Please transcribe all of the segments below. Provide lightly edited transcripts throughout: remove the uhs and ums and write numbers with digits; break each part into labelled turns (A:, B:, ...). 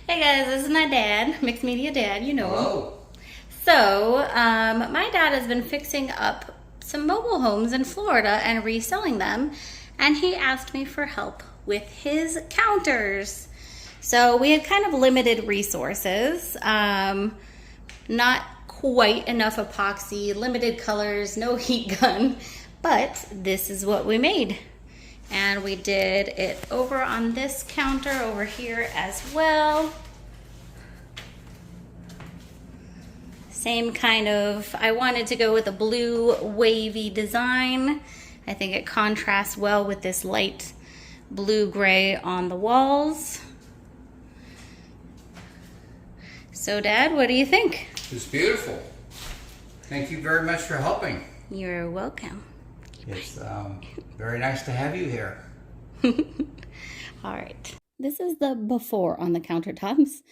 A: Hey guys, this is my dad, mixed media dad, you know him.
B: Hello.
A: My dad has been fixing up some mobile homes in Florida and reselling them, and he asked me for help with his counters. So we had kind of limited resources, not quite enough epoxy, limited colors, no heat gun, but this is what we made. And we did it over on this counter over here as well. Same kind of, I wanted to go with a blue wavy design. I think it contrasts well with this light blue gray on the walls. So Dad, what do you think?
B: It's beautiful. Thank you very much for helping.
A: You're welcome.
B: It's very nice to have you here.
A: All right. This is the before on the countertops.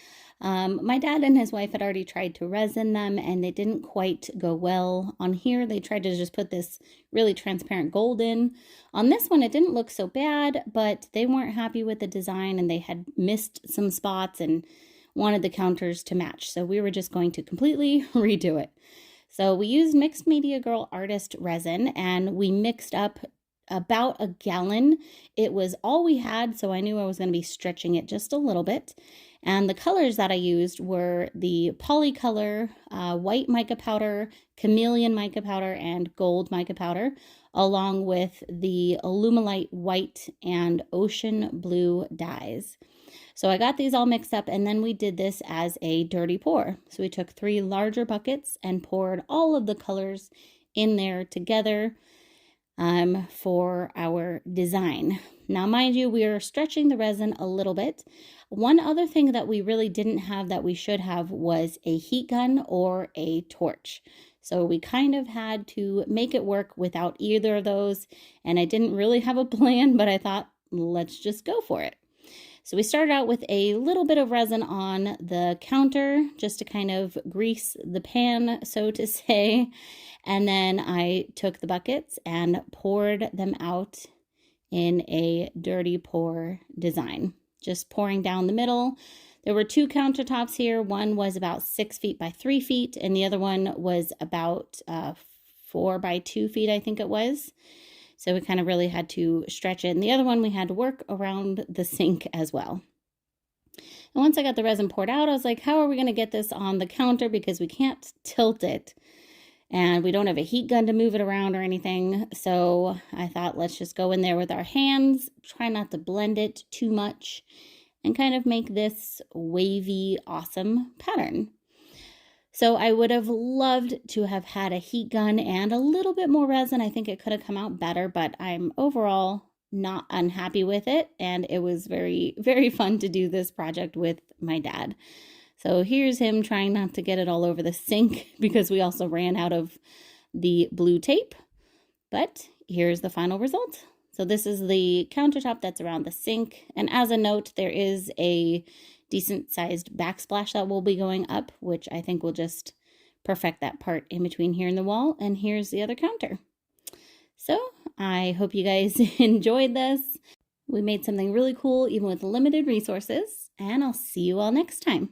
A: My dad and his wife had already tried to resin them and they didn't quite go well. On here, they tried to just put this really transparent gold in. On this one, it didn't look so bad, but they weren't happy with the design and they had missed some spots and wanted the counters to match. So we were just going to completely redo it. So we used Mixed Media Girl Artist resin and we mixed up about a gallon. It was all we had, so I knew I was going to be stretching it just a little bit. And the colors that I used were the Polycolor white mica powder, chameleon mica powder, and gold mica powder, along with the Illuminate white and ocean blue dyes. So I got these all mixed up, and then we did this as a dirty pour. So we took 3 larger buckets and poured all of the colors in there together for our design. Now, mind you, we are stretching the resin a little bit. One other thing that we really didn't have that we should have was a heat gun or a torch. So we kind of had to make it work without either of those. And I didn't really have a plan, but I thought, let's just go for it. So we started out with a little bit of resin on the counter just to kind of grease the pan, so to say. And then I took the buckets and poured them out in a dirty pour design, just pouring down the middle. There were 2 countertops here. One was about 6 feet by 3 feet, and the other one was about 4 by 2 feet, I think it was. So we kind of really had to stretch it. And the other one, we had to work around the sink as well. And once I got the resin poured out, I was like, how are we going to get this on the counter? Because we can't tilt it. And we don't have a heat gun to move it around or anything. So I thought, let's just go in there with our hands, try not to blend it too much, and kind of make this wavy, awesome pattern. So I would have loved to have had a heat gun and a little bit more resin. I think it could have come out better, but I'm overall not unhappy with it. And it was very, very fun to do this project with my dad. So here's him trying not to get it all over the sink because we also ran out of the blue tape. But here's the final result. So this is the countertop that's around the sink. And as a note, there is a decent sized backsplash that will be going up, which I think will just perfect that part in between here and the wall. And here's the other counter. So I hope you guys enjoyed this. We made something really cool, even with limited resources, and I'll see you all next time.